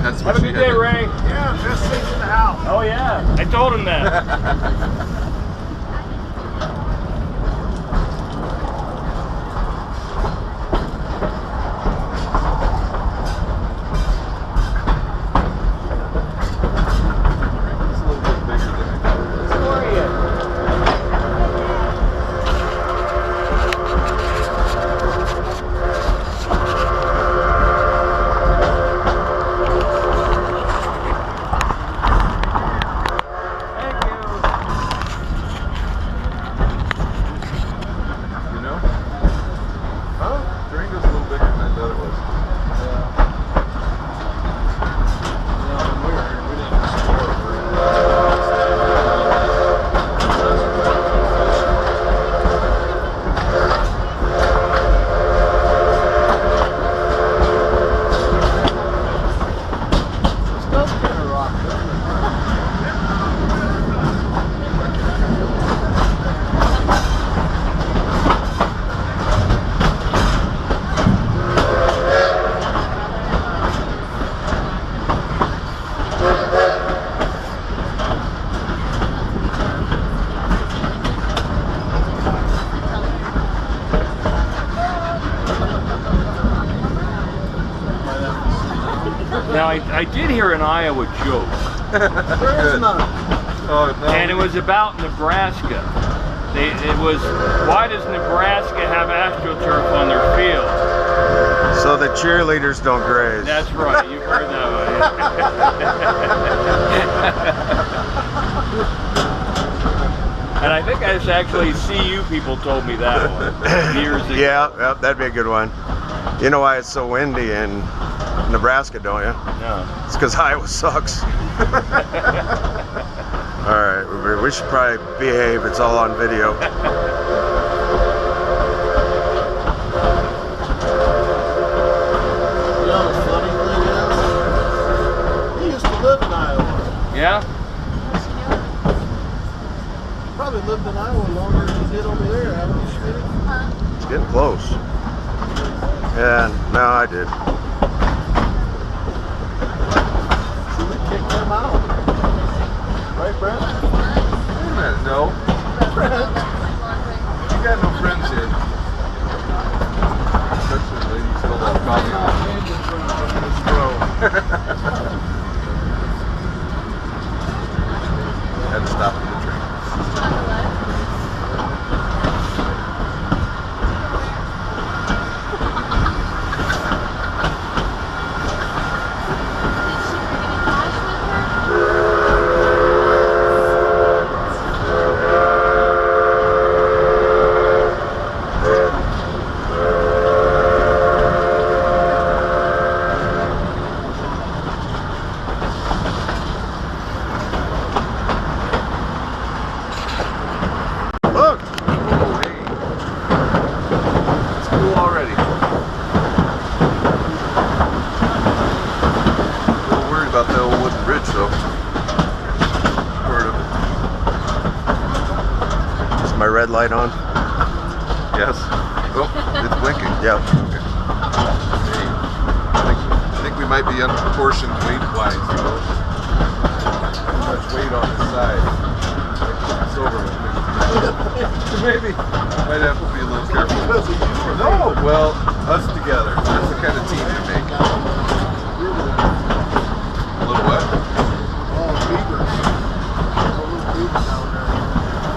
That's Have a good day, Ray. Yeah, best seats in the house. Oh yeah, I told him that. Durango's a little bigger than I thought it was. Now I did hear an Iowa joke. There is none. Oh, no. And it was about Nebraska. It was, why does Nebraska have AstroTurf on their field? So the cheerleaders don't graze. That's right, you've heard that one. And I think it's actually CU people told me that one years ago. Yeah, that'd be a good one. You know why it's so windy in Nebraska, don't you? No. It's because Iowa sucks. Alright, we should probably behave. It's all on video. You know the funny thing is, he used to live in Iowa. Yeah? Probably lived in Iowa longer than he did over there, haven't you, Smitty? It's getting close. Yeah, no, I did. Should we kick them out? Right, Brent? Wait a minute, no. Brent? You got no friends here. That's what lady spilled all the coffee on. Had to stop at the train. Look! Oh, hey. It's cool already. A little worried about that old wooden bridge, though. Part of it. Is my red light on? Yes. Oh, it's blinking. Yeah. Okay. Hey, I think we might be unproportioned weight-wise. Too much weight on this side. It's over. Maybe. Might have to be a little careful. No, well, us together. That's the kind of team we make. A little what? Oh, beavers.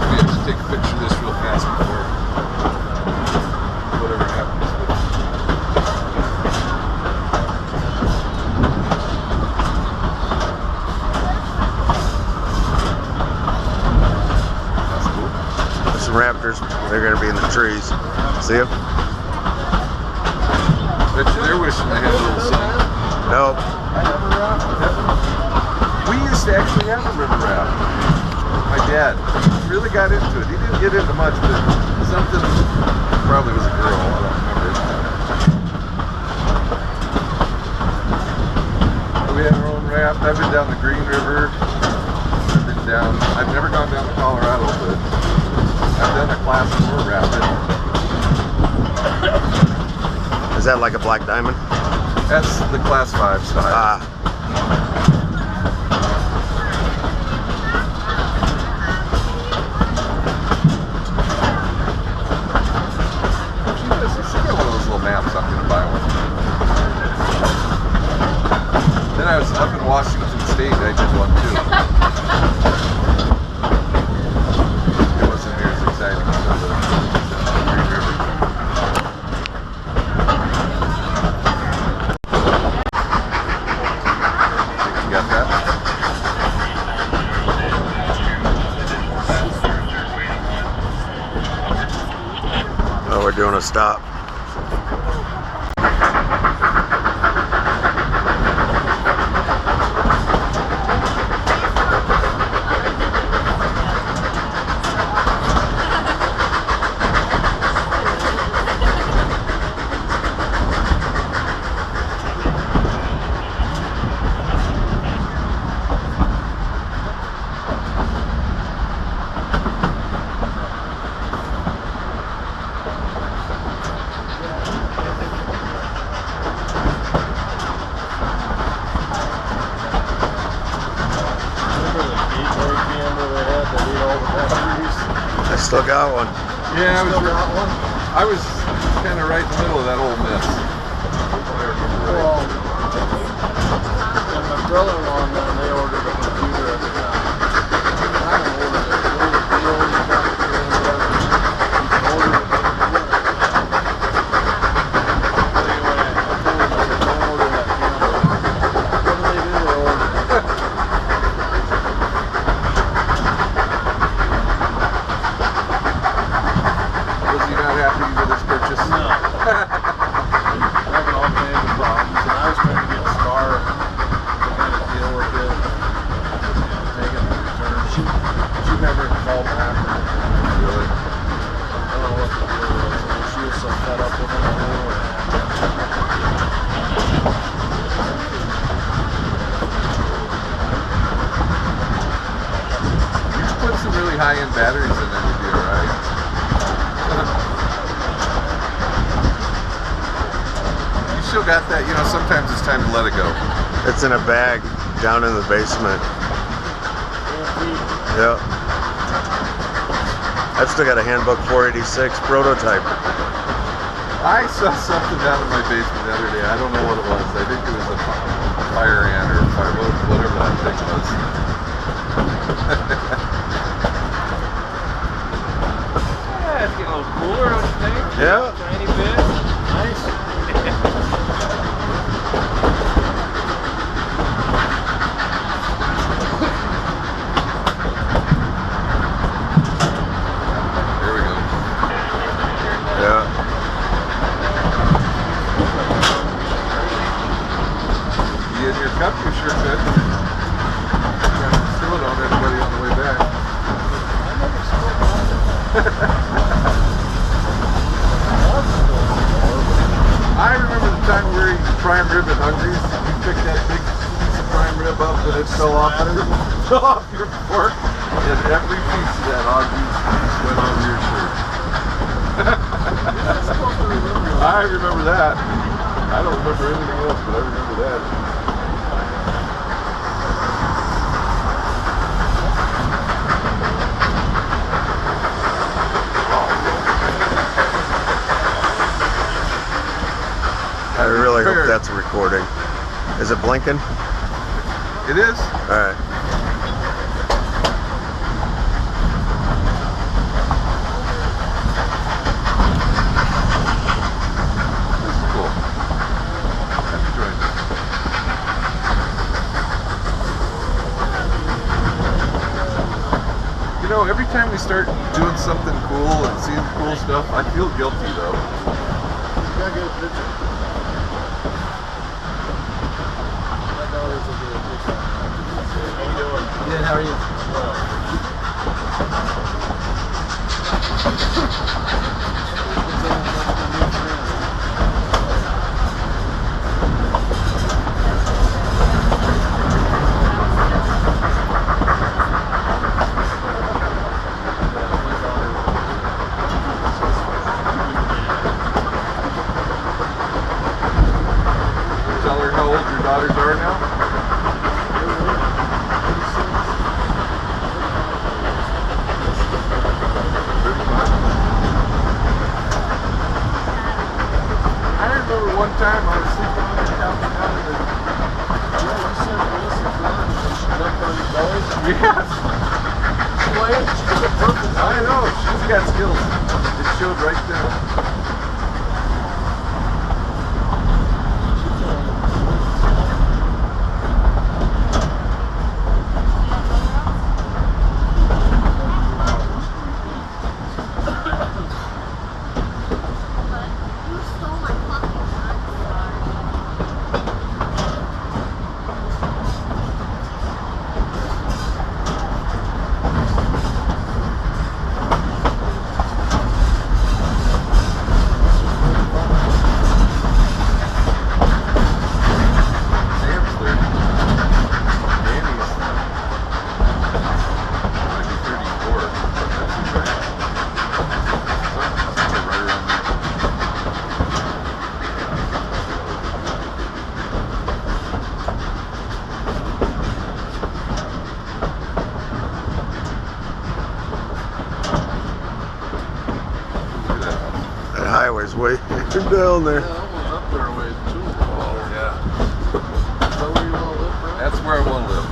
We have to take a picture of this real fast before whatever happens. That's cool. There's some raptors. They're going to be in the trees. See them? Bet you they're wishing they had a little sun. Nope. We used to actually have a river raft. My dad really got into it. He didn't get into much, but something, probably was a girl, I don't remember. But we had our own raft. I've been down the Green River. I've never gone down to Colorado, but I've done a class 4 rapid. Is that like a black diamond? That's the class 5 style. Ah. I was up in Washington State, I did one too. It wasn't near as exciting as the Green River. Think you got that? Oh, we're doing a stop. I still got one. Yeah, I was kind of right in the middle of that old mess. Well, and my brother-in-law and them, they ordered a computer at the time. I haven't ordered it. They ordered it back to the whatever. Ordered it. But anyway, I told them, I said, don't order that camera. What do they do? They order it. Was he not happy with his purchase? No. Having all kinds of problems, and I was trying to get Star to kind of deal with it, take it to return. She never called back. Really? I don't know what the deal was. I mean, she was so fed up with it. You should put some really high-end batteries in there to be alright. You still got that, you know, sometimes it's time to let it go. It's in a bag down in the basement. Yep. I've still got a handbook 486 prototype. I saw something down in my basement the other day. I don't know what it was. I think it was a fire ant or whatever that thing was. Yeah, it's getting a little cooler, don't you think? Yeah. Tiny bit. Nice. There we go. Yeah. You in your cup, you sure could. Trying to spill it on everybody on the way back. I remember the time we were eating prime rib at Hungry's. You picked that big piece of prime rib up and it fell off your fork. And every piece of that hog juice went over your shirt. I remember that. I don't remember anything else, but I remember that. I really hope that's a recording. Is it blinking? It is. All right. This is cool. I'm enjoying this. You know, every time we start doing something cool and seeing cool stuff, I feel guilty though. You gotta get a picture. My daughters will get a picture. How you doing? Good, how are you? Tell her how old your daughters are now. I remember one time I was sleeping on the couch down in the Yes. I know, she's got skills. It showed right there. Highway's way down there. Yeah, that one's up there a ways too. Yeah. Is that where you want to live, Brad? That's where I want to live.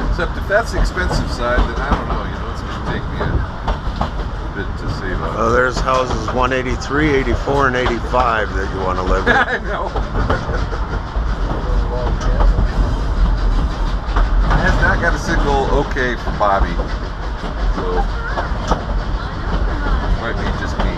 Except if that's the expensive side, then I don't know. You know, it's going to take me a bit to save up. Oh, there's houses 183, 84, and 85 that you want to live in. I know. I have not got a single okay from Bobby. So, might be just me.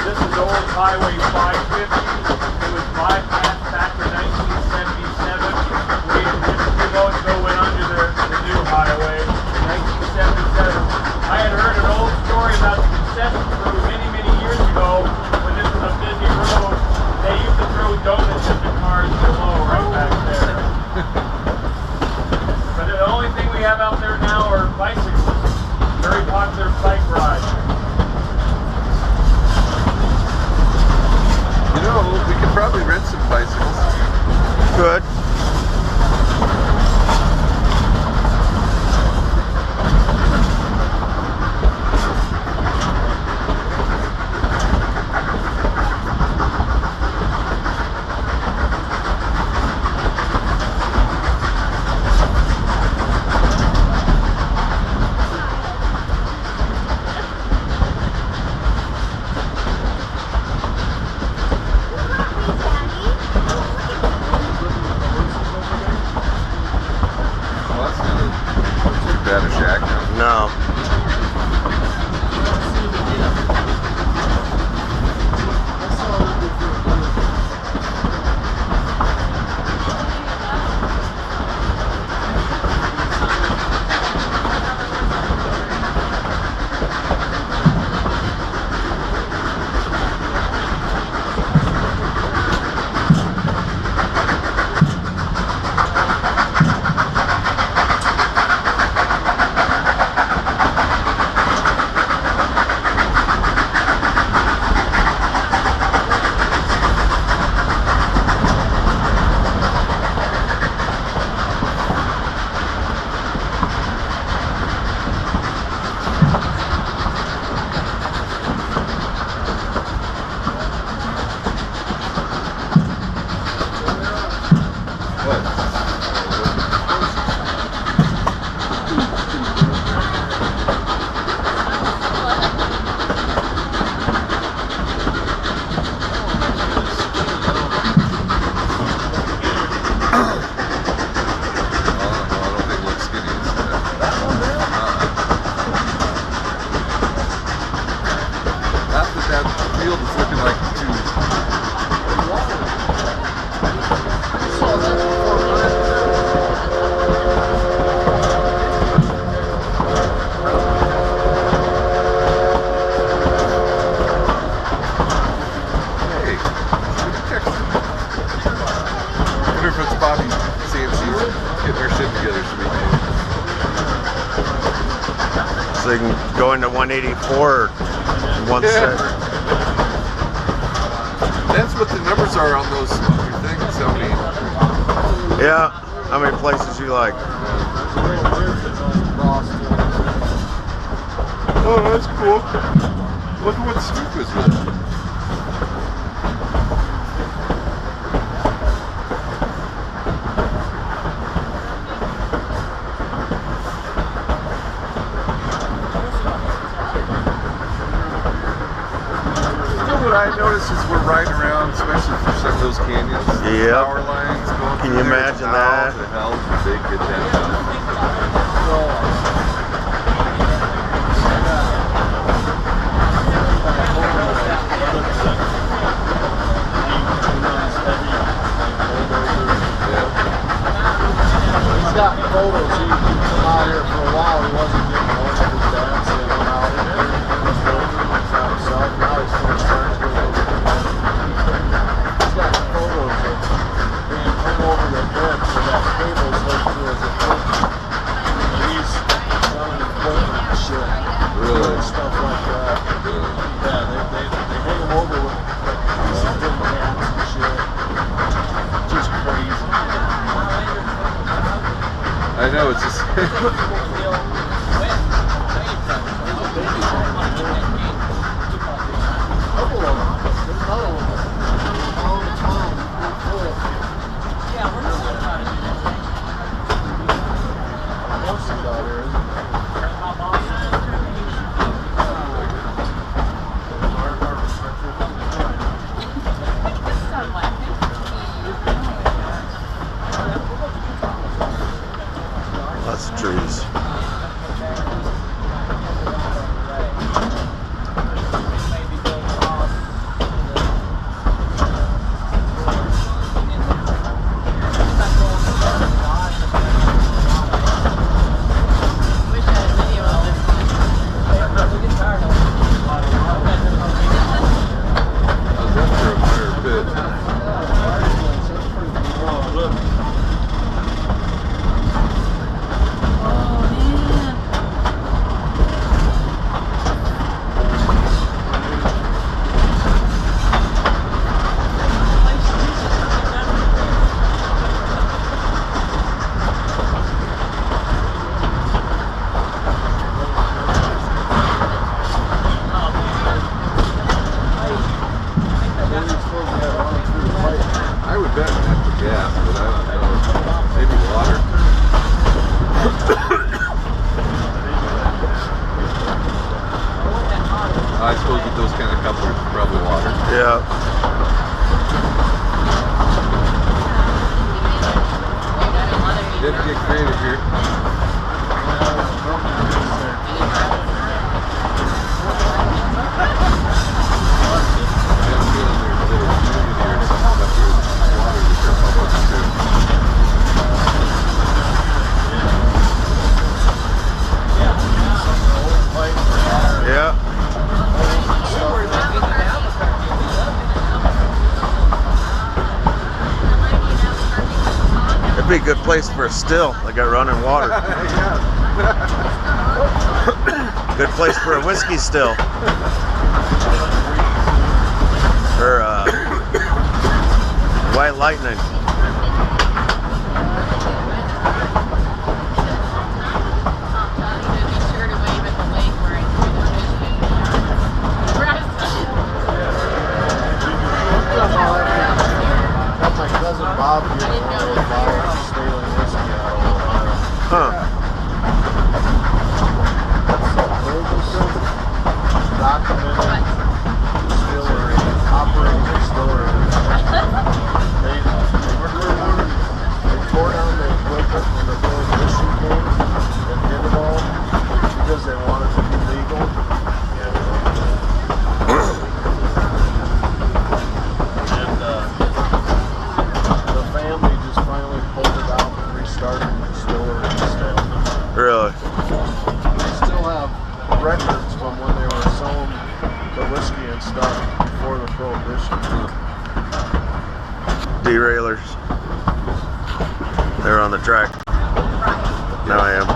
This is old Highway 550. It was bypassed back in 1977. We just went under the new highway in 1977. I had heard an old story about the concession crew many years ago when this was a busy road. They used to throw donuts at the cars below right back there. But the only thing we have out there now are bicycles. Very popular bike ride. You know, we could probably rent some bicycles. Good. No. So you can go into 184 one set. That's what the numbers are on those things. How many? Yeah, how many places you like? Oh, that's cool. Look at what Scoop is with. what I noticed is we're riding around, especially through some of those canyons. Yep. Power lines going Can through you there. imagine How that? the hell did they get that done? He's got photos. He come out here for a while. He wasn't getting one of his dads. So he went out here and was building it for himself. Now he's going to start to go. He's got photos of being hung over the bed so that cable's hooked to his equipment. And he's running equipment and shit. Really? And stuff like that. Yeah, they hang him over with pieces of tin cans and shit. Just crazy. I know, it's just. Couple of them. There's another one. All the time. Most of it out here, isn't there? Lots of trees. How's that for a fire pit? I would bet natural gas, but I don't know. Maybe water. I suppose with those kind of couplers, probably water. Yeah. You have to get creative here. I have a feeling there's a little humidity or something up here with water that they're pumping too. Yeah. It'd be a good place for a still. They got running water. Good place for a whiskey still. Or White Lightning. My cousin Bob here one of those bottles of Staley whiskey out of Ohio. Huh. Documented distillery, operating distillery. They tore down the equipment when the prohibition came and did it all because they wanted to be legal. And the family just finally pulled it out and restarted the distillery instead. Really? They still have records from when they were selling the whiskey and stuff before the prohibition. Derailers. They're on the track. Now I am.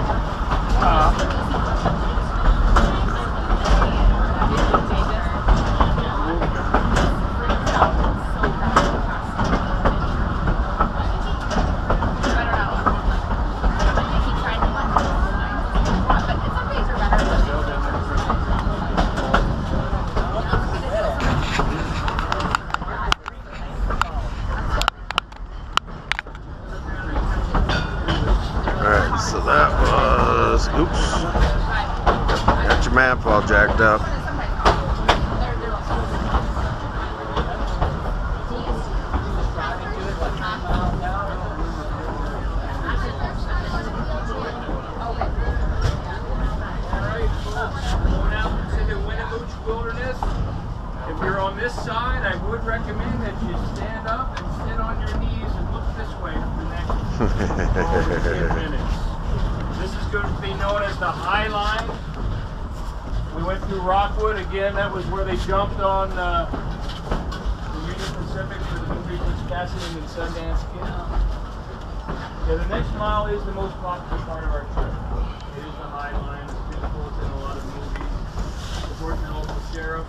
Alright, so that was, oops. If you're on this side, I would recommend that you stand up and sit on your knees and look this way for the next 10 minutes. This is going to be known as the High Line. We went through Rockwood again. That was where they jumped on the Union Pacific for the movie with Cassidy and Sundance Kid. Yeah, the next mile is the most popular part of our trip. It is the High Line. It's beautiful. It's in a lot of movies. Support the local sheriff.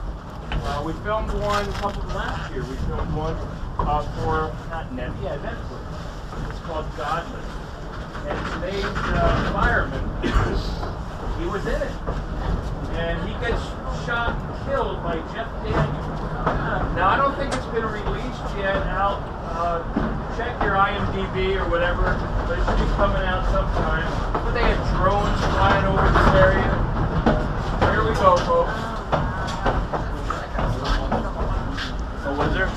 We filmed one last year. We filmed one for Netflix. It's called Godless. And today's fireman, he was in it. And he gets shot and killed by Jeff Daniels. Now, I don't think it's been released yet. Check your IMDb or whatever, but it should be coming out sometime. But they had drones flying over this area. Here we go, folks. Oh, was there?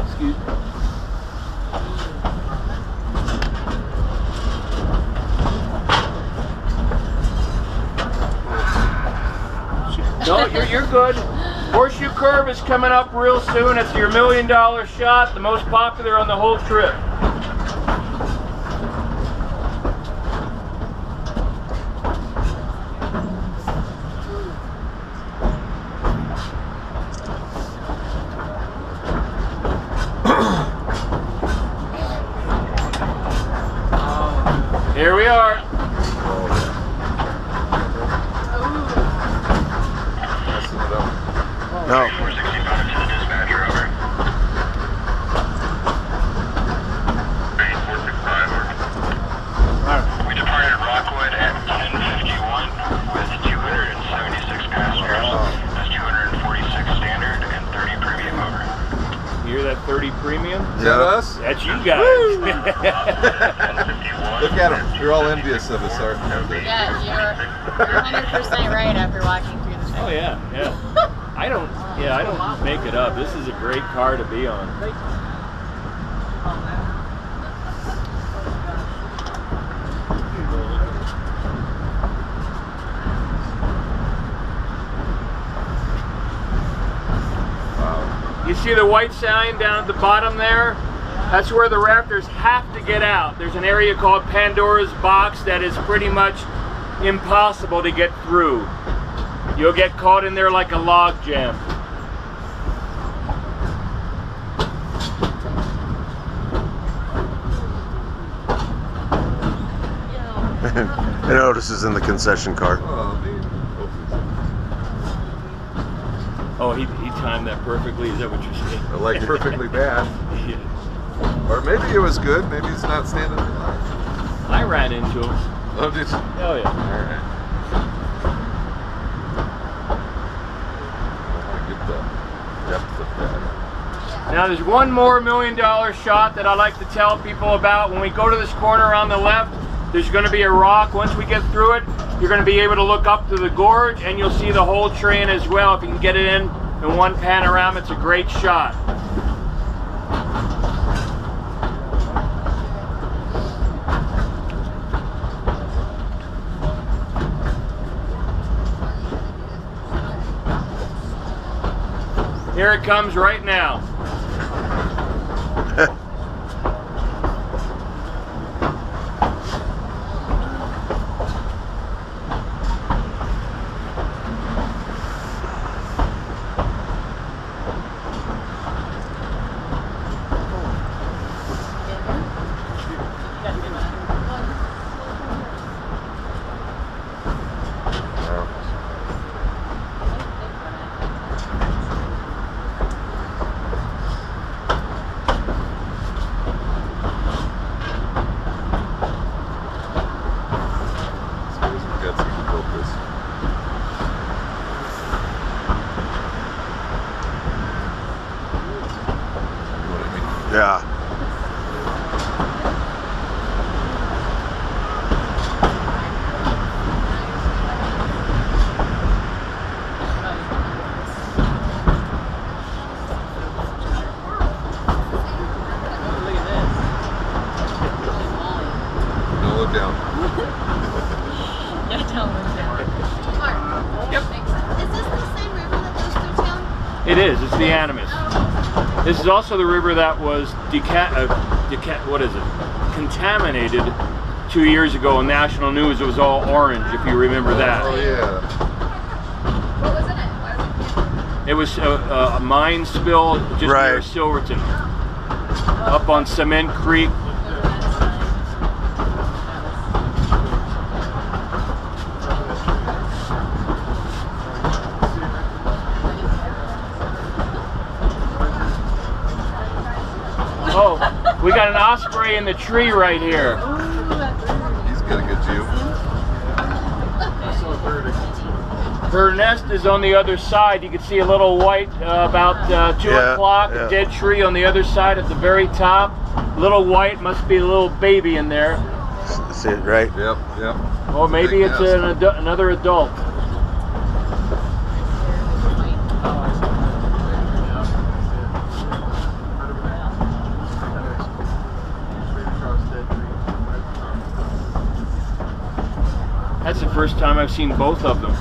Excuse me. No, you're good. Horseshoe Curve is coming up real soon. It's your $1 million shot, the most popular on the whole trip. Here we are. No. 465 to the dispatcher, over. 465, over. We departed Rockwood at 10:51 with 276 passengers. That's 246 standard and 30 premium, over. You hear that 30 premium? Is that us? That's you guys. Look at them. They're all envious of us, aren't they? Yeah, you're 100% right after walking through the thing. Oh yeah, yeah. I don't make it up. This is a great car to be on. You see the white sign down at the bottom there? That's where the rafters have to get out. There's an area called Pandora's Box that is pretty much impossible to get through. You'll get caught in there like a log jam. I know this is in the concession car. Oh, he timed that perfectly. Is that what you're saying? Like perfectly bad. Yeah. Or maybe it was good. Maybe it's not standing in line. I ran into him. Oh, did you? Oh yeah. All right. Get the depth of that. Now there's one more $1 million shot that I like to tell people about. When we go to this corner on the left, there's going to be a rock. Once we get through it, you're going to be able to look up to the gorge and you'll see the whole train as well. If you can get it in one panorama, it's a great shot. Here it comes right now. Yeah. Don't look down. Yeah, don't look down. Yep. Is this the same river that goes through town? It is. It's the Animas. This is also the river that was contaminated 2 years ago in national news. It was all orange, if you remember that. Oh yeah. What was in it? It was a mine spill just near Silverton, up on Cement Creek. Oh, we got an osprey in the tree right here. He's got a good view. Her nest is on the other side. You can see a little white about 2 o'clock, a dead tree on the other side at the very top. Little white, must be a little baby in there. See it, right? Yep, yep. Or maybe it's another adult. That's the first time I've seen both of them.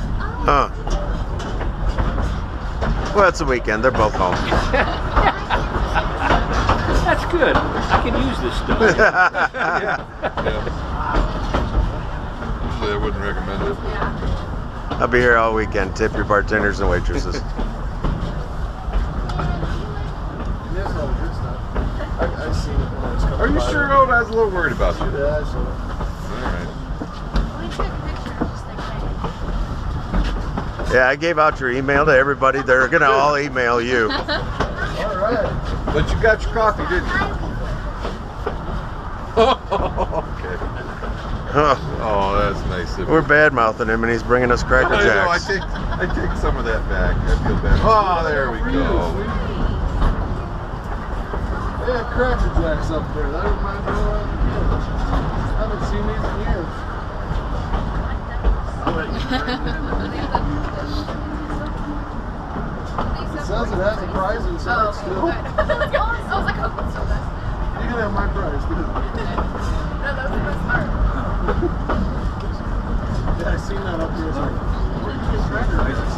Huh. Well, it's a weekend. They're both home. That's good. I can use this stuff. Yeah. Usually I wouldn't recommend it. I'll be here all weekend. Tip your bartenders and waitresses. I've seen it when I was coming Are you by. sure? Oh, I was a little worried about you. Yeah, I saw it. Alright. Yeah, I gave out your email to everybody. They're gonna all email you. All right. But you got your coffee, didn't you? Okay. Oh, that's nice of you. We're bad mouthing him, and he's bringing us Cracker I know, Jacks. I take some of that back. I feel bad. Oh, there we go. They have Cracker Jacks up there. That reminds me of I haven't seen these in years. It says it has a prize inside still. I was like, oh, it's so good. You can have my prize, too. No, that was the best part. Yeah, I seen that up here. It's like, where did you get Cracker Jacks?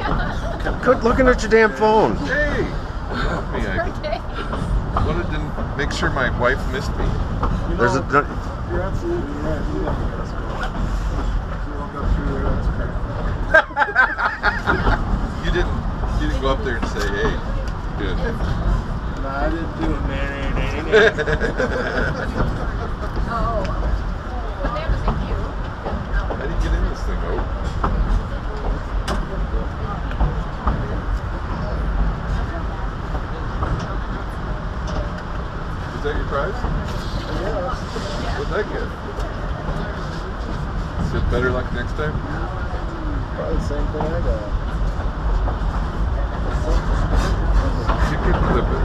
Yeah. Quit looking at your damn phone. Hey! Birthday. I wanted to make sure my wife missed me. You There's know, a. You're absolutely right. You got the best one. You walk up through there, that's great. You didn't go up there and say, hey, good. Nah, I didn't do it, man. Oh. What name is it? You? How do you get in this thing, oh? Is that your prize? What'd that get? Is it better luck next time? Probably the same thing I got. You could clip it.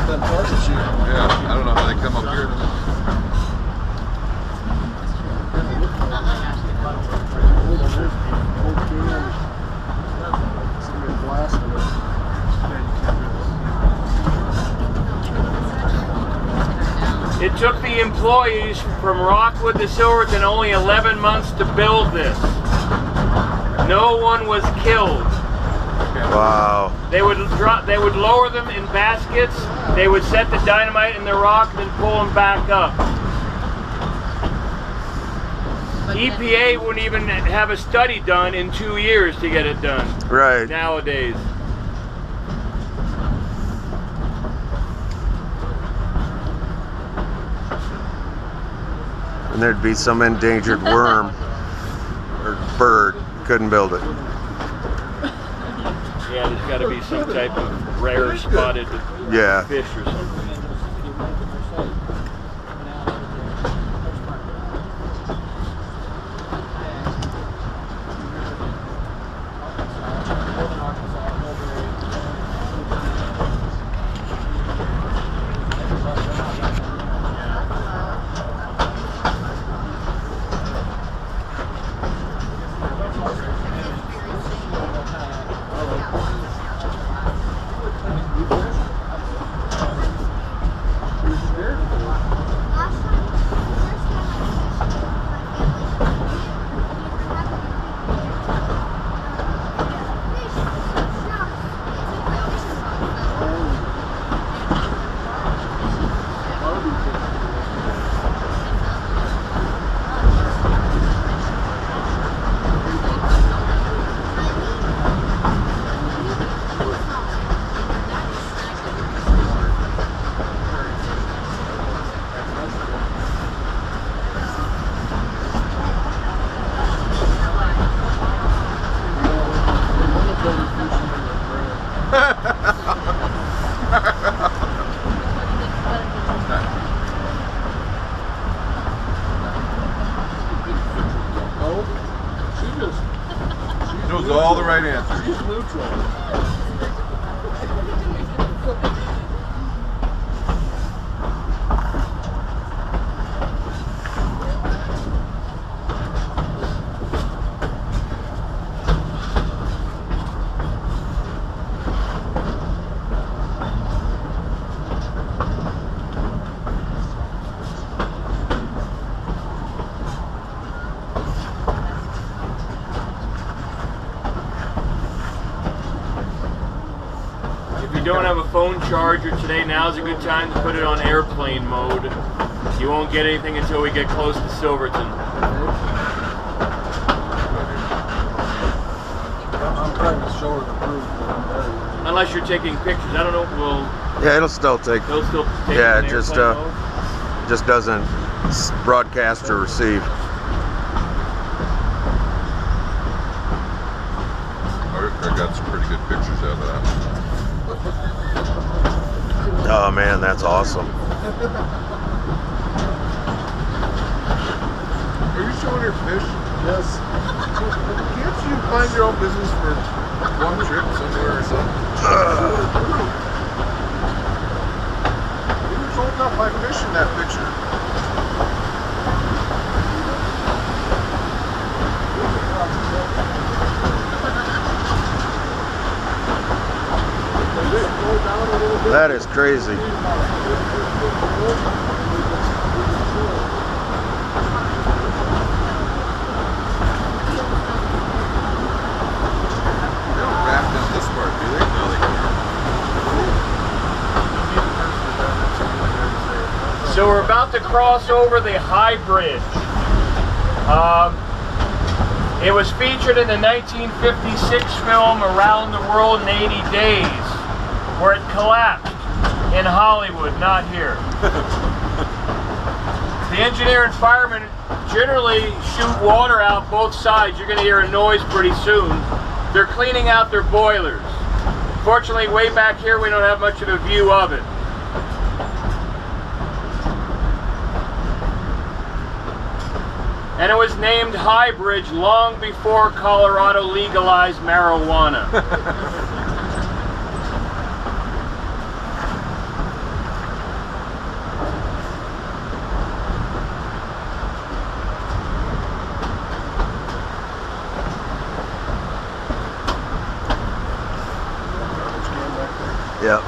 That party sheet. Yeah, I don't know how they come up here. It took the employees from Rockwood to Silverton only 11 months to build this. No one was killed. Wow. They would lower them in baskets. They would set the dynamite in the rock and then pull them back up. EPA wouldn't even have a study done in 2 years to get it done. Right. Nowadays. And there'd be some endangered worm or bird. Couldn't build it. Yeah, there's got to be some type of rare spotted fish or something. was all the right answers. He's neutral. If you don't have a phone charger today, now's a good time to put it on airplane mode. You won't get anything until we get close to Silverton. I'm trying to show her the proof. Unless you're taking pictures. I don't know. Well, Yeah, it'll still take. they'll still take Yeah, it it in just airplane mode. just doesn't broadcast or receive. I got some pretty good pictures out of that. Oh man, that's awesome. Are you showing your fish? Yes. Can't you find your own business for one trip somewhere or something? You were holding up my fish in that picture. That is crazy. They don't wrap down this part, do they? No, they don't. So we're about to cross over the High Bridge. It was featured in the 1956 film Around the World in 80 Days, where it collapsed in Hollywood, not here. The engineer and firemen generally shoot water out both sides. You're going to hear a noise pretty soon. They're cleaning out their boilers. Fortunately, way back here, we don't have much of a view of it. And it was named High Bridge long before Colorado legalized marijuana. Yep.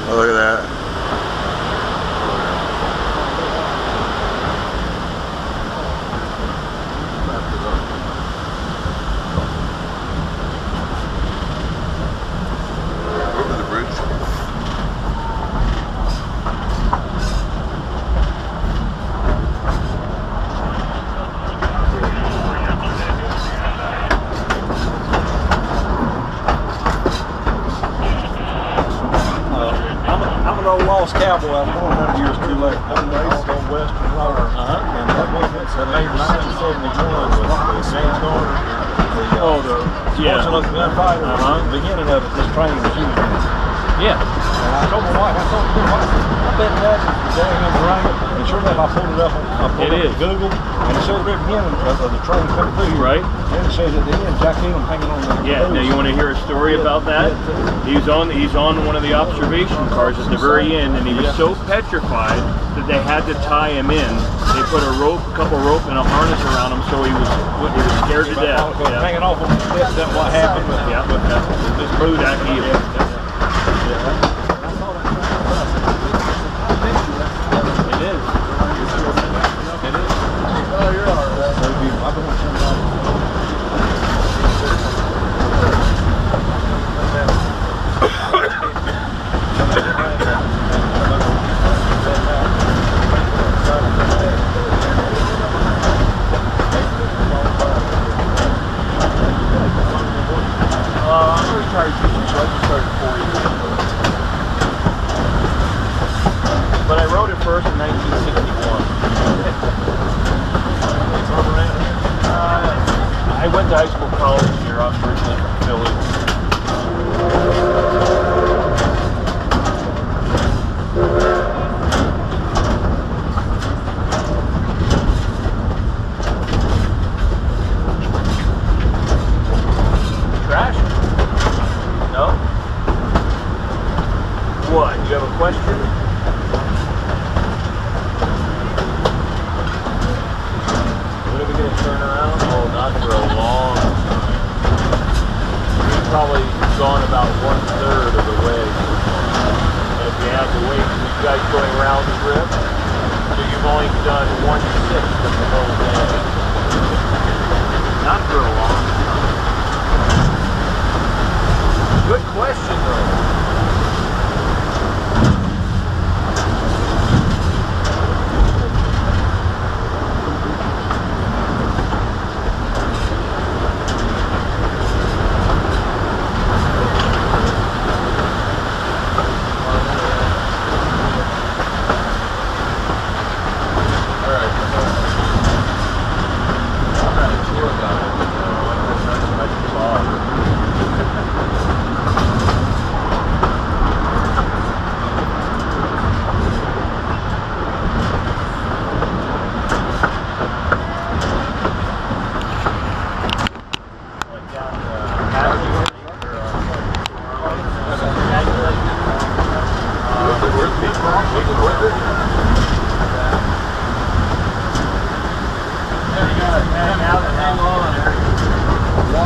Oh, look at that. Over the bridge. I'm an old lost cowboy. I was born 100 years too late. I'm on Western Road. And that was in 1971 with James Garner. Oh, the Gunfighter. The beginning of it, this train was used. Yeah. And I told my wife, I bet that's down in Durango. And sure enough, I pulled it up on Google, and it says right again of the train coming through. Right. And it says at the end, Jack Ingham hanging on the Yeah. Now you want to hear a story about that? He's on one of the observation cars at the very end, and he was so petrified that they had to tie him in. They put a couple rope and a harness around him, so he was scared to death. Hanging off on the steps, that's what happened. But this blew that heel. It is. Oh, you're all right. I'm retired teacher, so I just started 4 years ago. But I wrote it first in 1961. I went to high school, college here. I was originally from Philly. Trash? No? What? You have a question? When are we going to turn around? Oh, not for a long time. We've probably gone about 1/3 of the way. And if you have to wait, you guys going round trip, so you've only done 1/6 of the whole day. Not for a long time. Good question, though.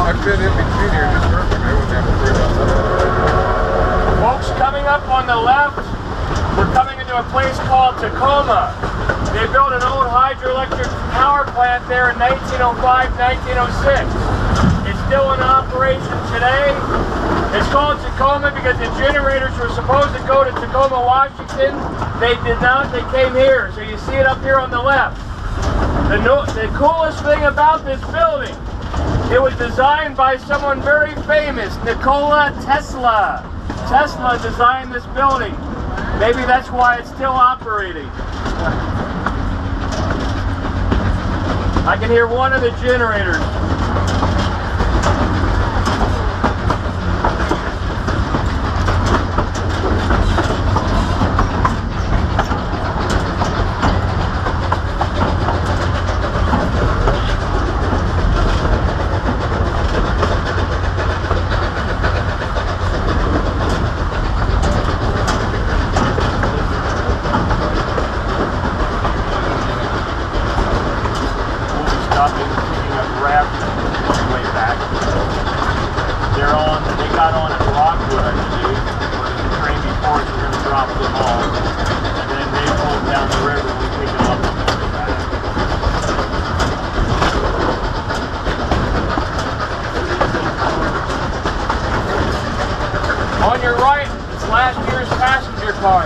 I've been in between here just perfect. I wouldn't have to worry about that. Folks, coming up on the left, we're coming into a place called Tacoma. They built an old hydroelectric power plant there in 1905, 1906. It's still in operation today. It's called Tacoma because the generators were supposed to go to Tacoma, Washington. They did not. They came here. So you see it up here on the left. The coolest thing about this building, it was designed by someone very famous, Nikola Tesla. Tesla designed this building. Maybe that's why it's still operating. I can hear one of the generators. They got on at Rockwood, I believe, the train before, so we're going to drop them off. And then they pulled down the river and we pick them up on the way back. On your right, it's last year's passenger car.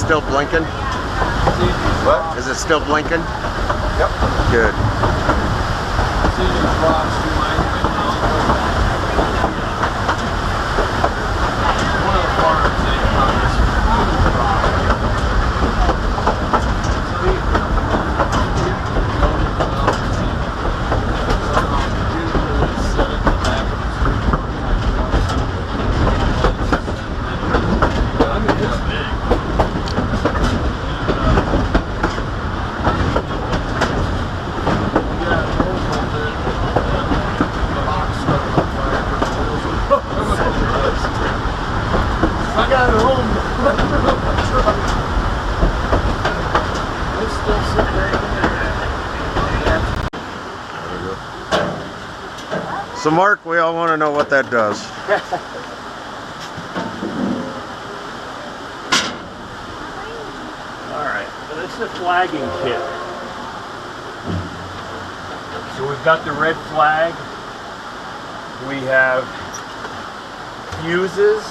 still blinking? What? Is it still blinking? Yep. Good. See these rocks you might one of the farms they found this huge rock. I got it home. It's still sitting there. So Mark, we all want to know what that does. Alright, so this is a flagging kit. So we've got the red flag. We have fuses,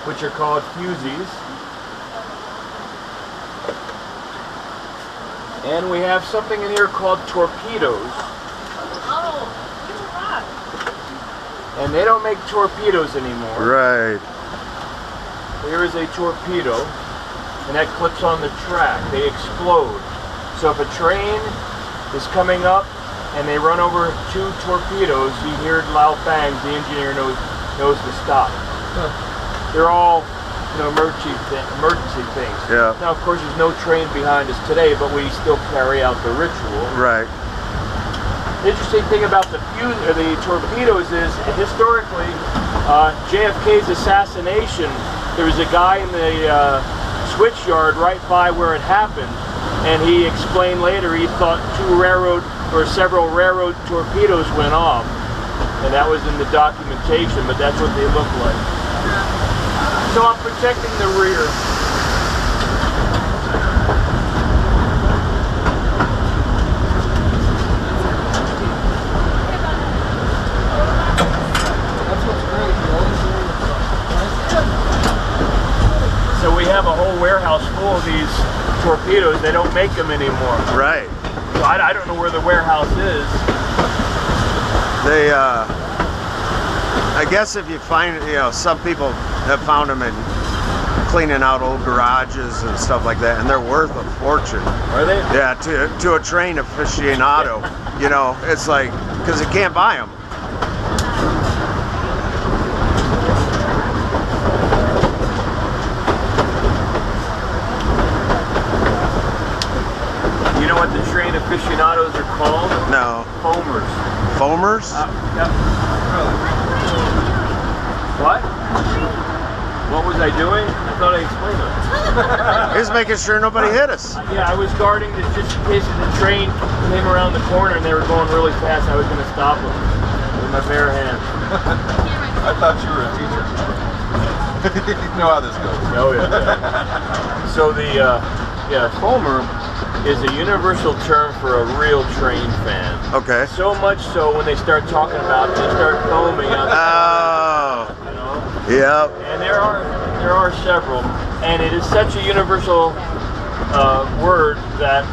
which are called fusees. And we have something in here called torpedoes. Oh, you rock. And they don't make torpedoes anymore. Right. Here is a torpedo, and that clips on the track. They explode. So if a train is coming up and they run over 2 torpedoes, you hear loud bangs, the engineer knows to stop. They're all, emergency things. Yeah. Now, of course, there's no train behind us today, but we still carry out the ritual. Right. The interesting thing about the torpedoes is, historically, JFK's assassination, there was a guy in the switch yard right by where it happened, and he explained later he thought several railroad torpedoes went off, and that was in the documentation, but that's what they look like. So I'm protecting the rear. That's what's great. You always So we have a whole warehouse full of these torpedoes. They don't make them anymore. Right. So I don't know where the warehouse is. They, I guess if you find, some people have found them in cleaning out old garages and stuff like that, and they're worth a fortune. Are they? Yeah, to a train aficionado, it's like, because you can't buy them. You know what the train aficionados are called? No. Foamers. Foamers? Yep. What? What was I doing? I thought I explained it. He's making sure nobody hit us. Yeah, I was guarding this just in case the train came around the corner and they were going really fast. I was going to stop them with my bare hand. I thought you were a teacher. You know how this goes. Oh yeah. So the foamer is a universal term for a real train fan. Okay. So much so when they start talking about it, they start foaming out. Oh. Yep. And there are several, and it is such a universal word that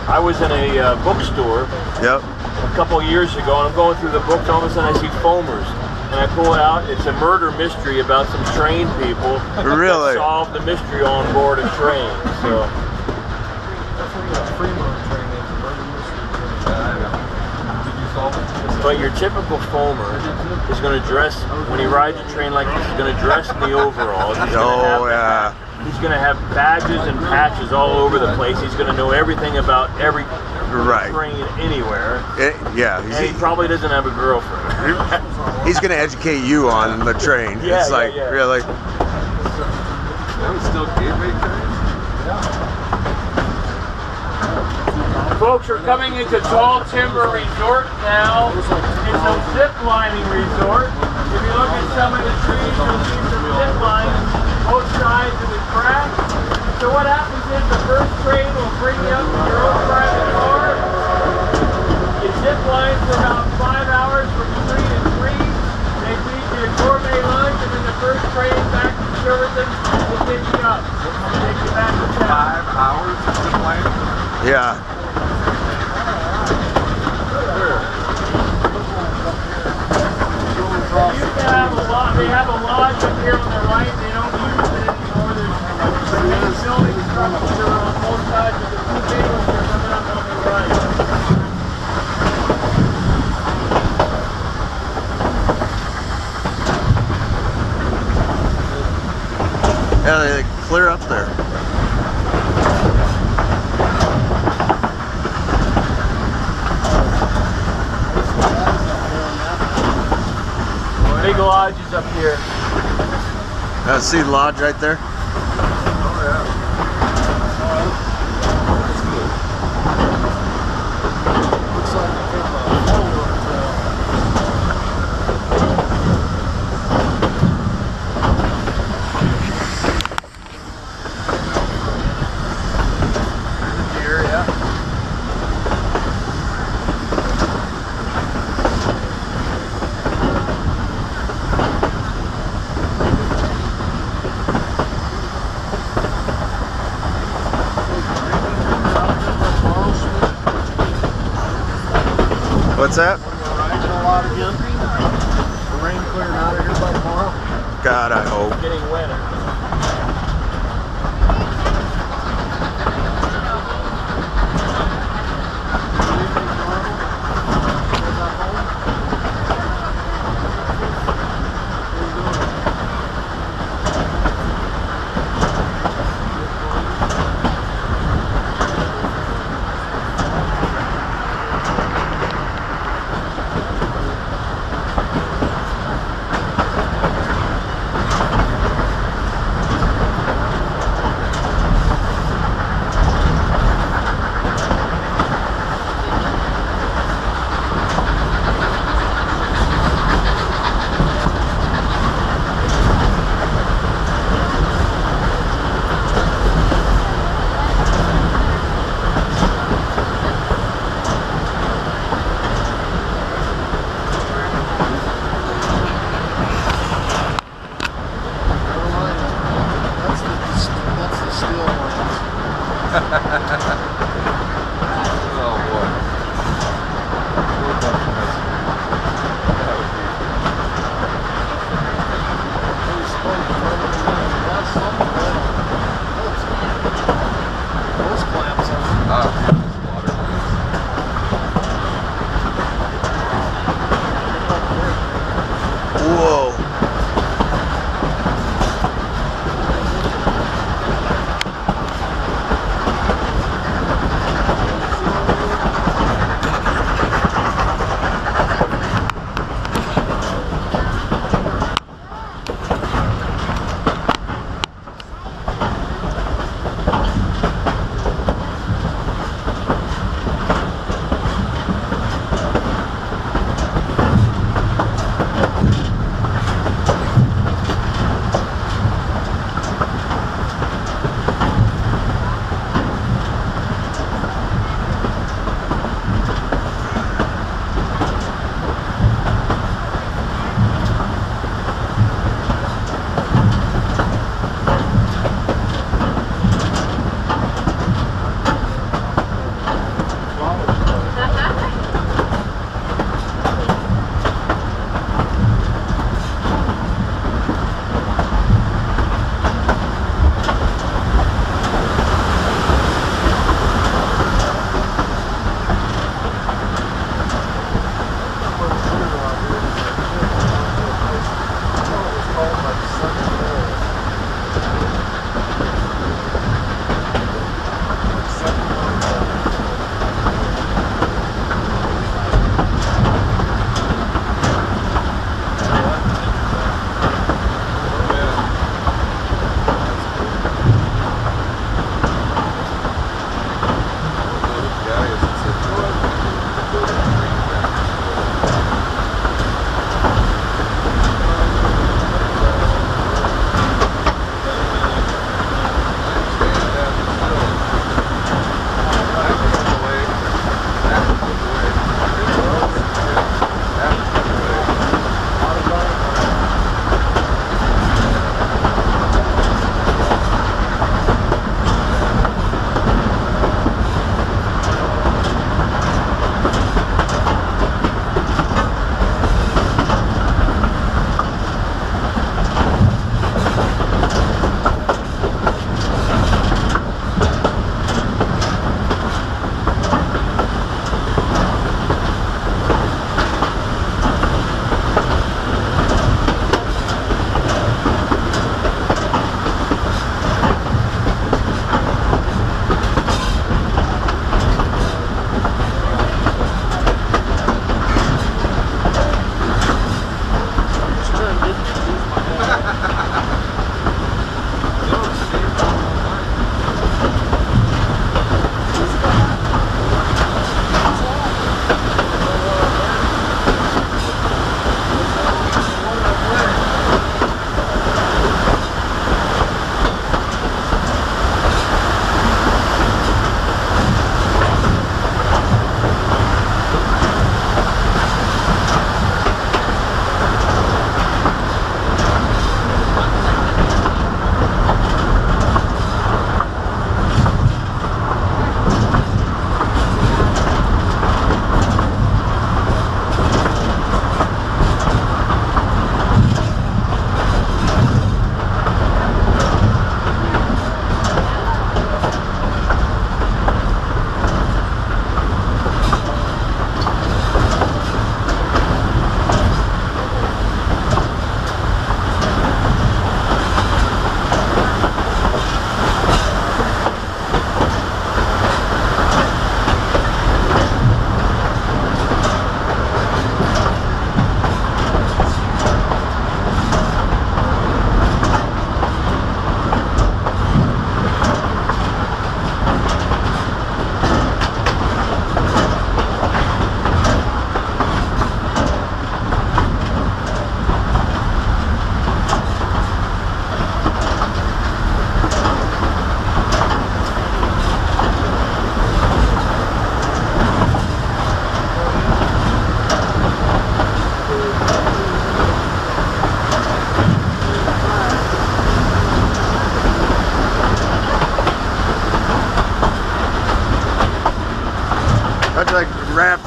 I was in a bookstore Yep. a couple years ago, and I'm going through the book, and all of a sudden I see foamers. And I pull it out, it's a murder mystery about some train people Really? that solved the mystery on board a train. So That's what a Fremont train is, a murder mystery train. Did you solve it? but your typical foamer is going to dress, when he rides a train like this, he's going to dress in the overalls. He's going to have badges and patches all over the place. He's going to know everything about every train anywhere. And he probably doesn't have a girlfriend. He's going to educate you on the train. Yeah, it's like, really? That was still gateway trains? Folks, we're coming into Tall Timber Resort now. It's a zip lining resort. If you look at some of the trees, you'll see some zip lines both sides of the track. So what happens is the first train will bring you up in your own private car. You zip line for about 5 hours from 3 to 3. They feed you a gourmet lunch, and then the first train back to Silverton will pick you up. Take you back to town. Yeah. They have a lodge up here on the right. They don't use it anymore. There's many building structures on both sides of the two ones that are coming up on the right. Yeah, they clear up there. Big lodges up here. See the lodge right there? Oh, yeah. Looks like they took a railroad trail. Here, yeah. What's that? Riding a lot again. The rain clearing out of here by tomorrow. God, I hope. Getting wetter. Oh boy. Poor bunch of messing. That would be. Those clamps are Water. Whoa.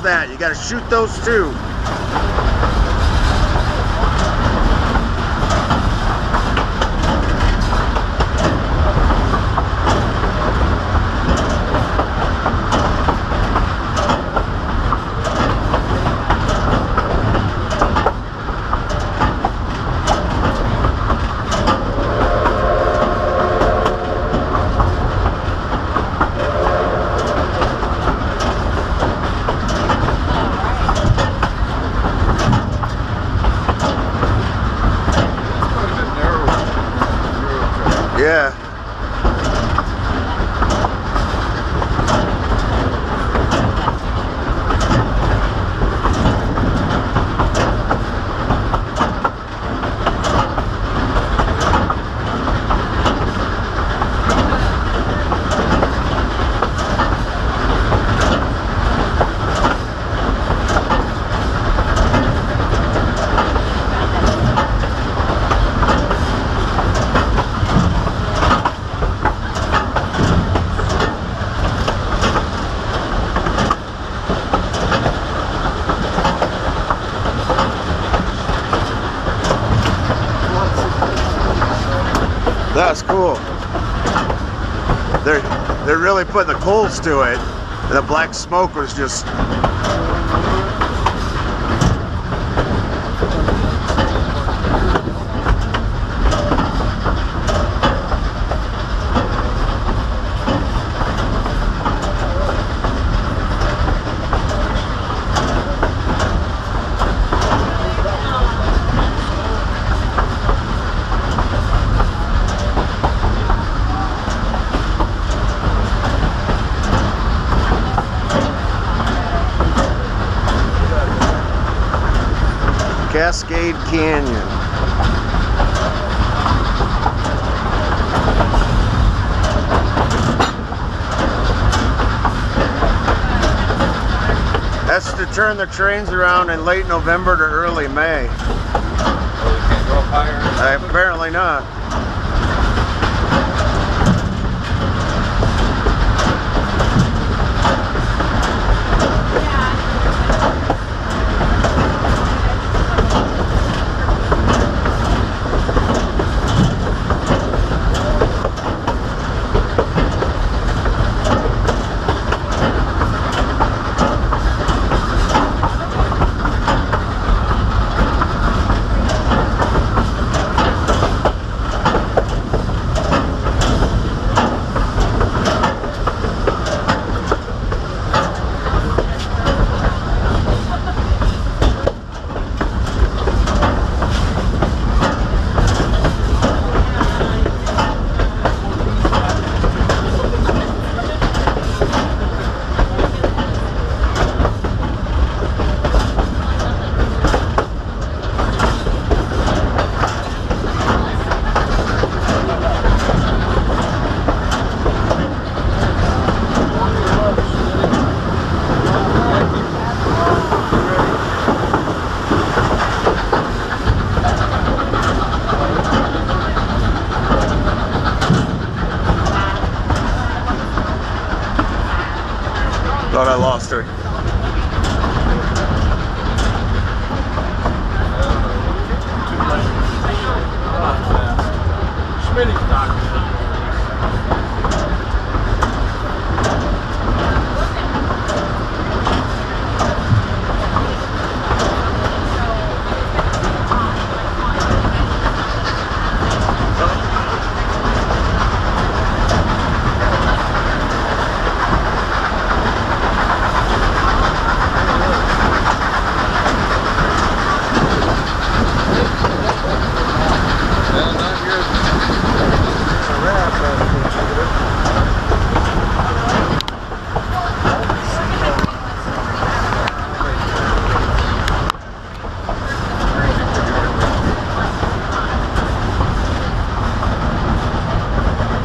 missed that. You got to shoot those two. Yeah. That's cool. They're really putting the coals to it. And the black smoke was just. Cascade Canyon. That's to turn the trains around in late November to early May. Oh, we can't go up higher? Apparently not. Thought I lost her. Schmitty's doctor.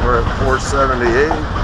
We're at 478.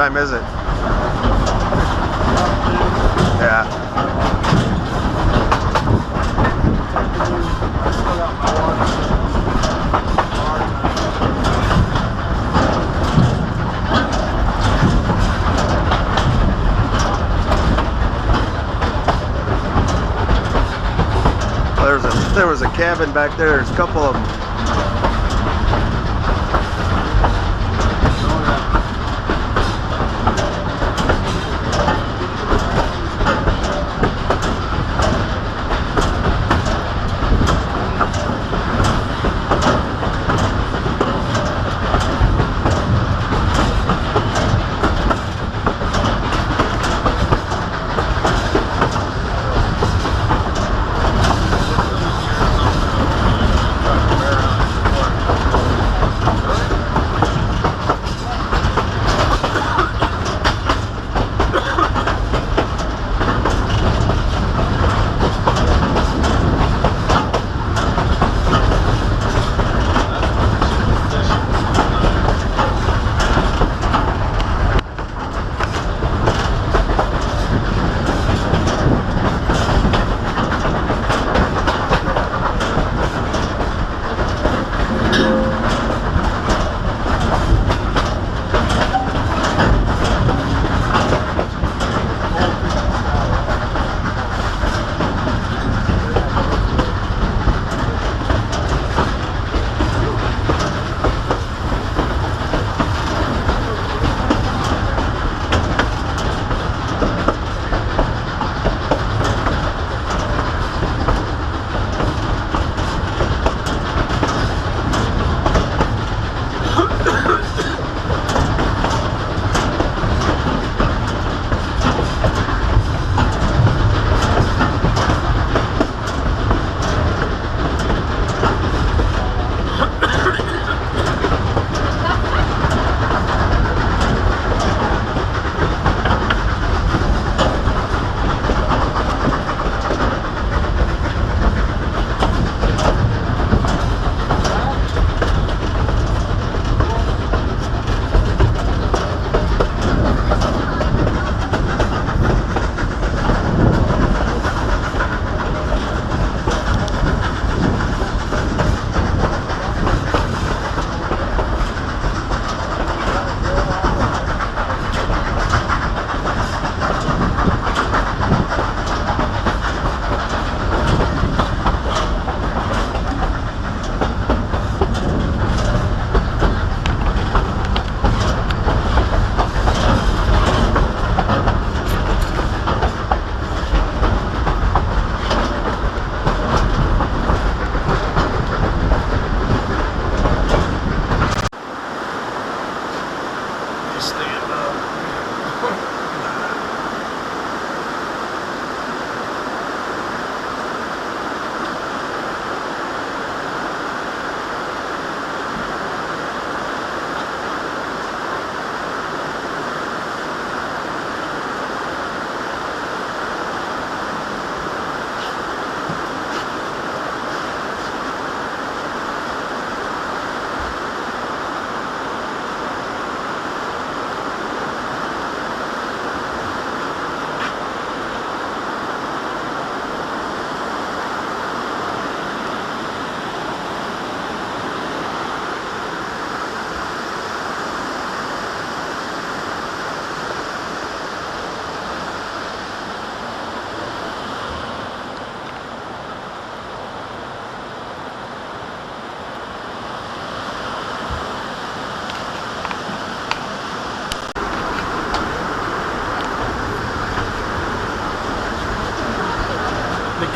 time is it? Yeah. There was a cabin back there. There's a couple of them.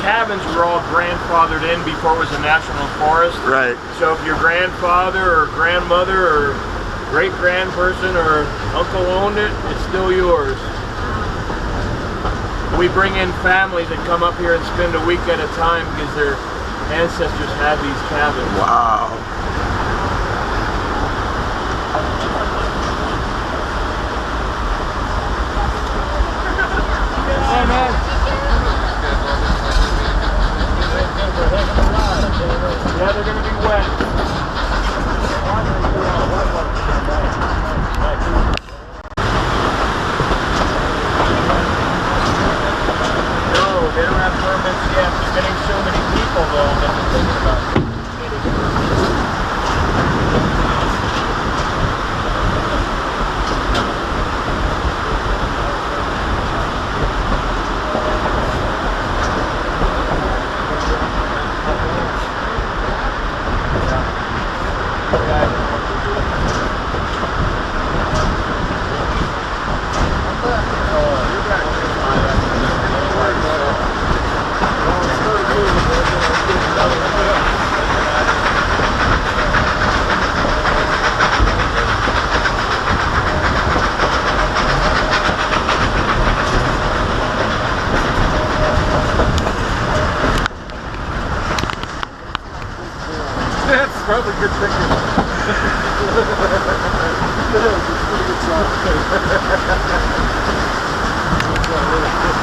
cabins were all grandfathered in before it was a national forest. Right. So if your grandfather or grandmother or great-grandperson or uncle owned it, it's still yours. We bring in families that come up here and spend a week at a time because their ancestors had these cabins. Wow. Hey, man. Yeah, they're going to be wet. That's probably good thinking. It's pretty good size.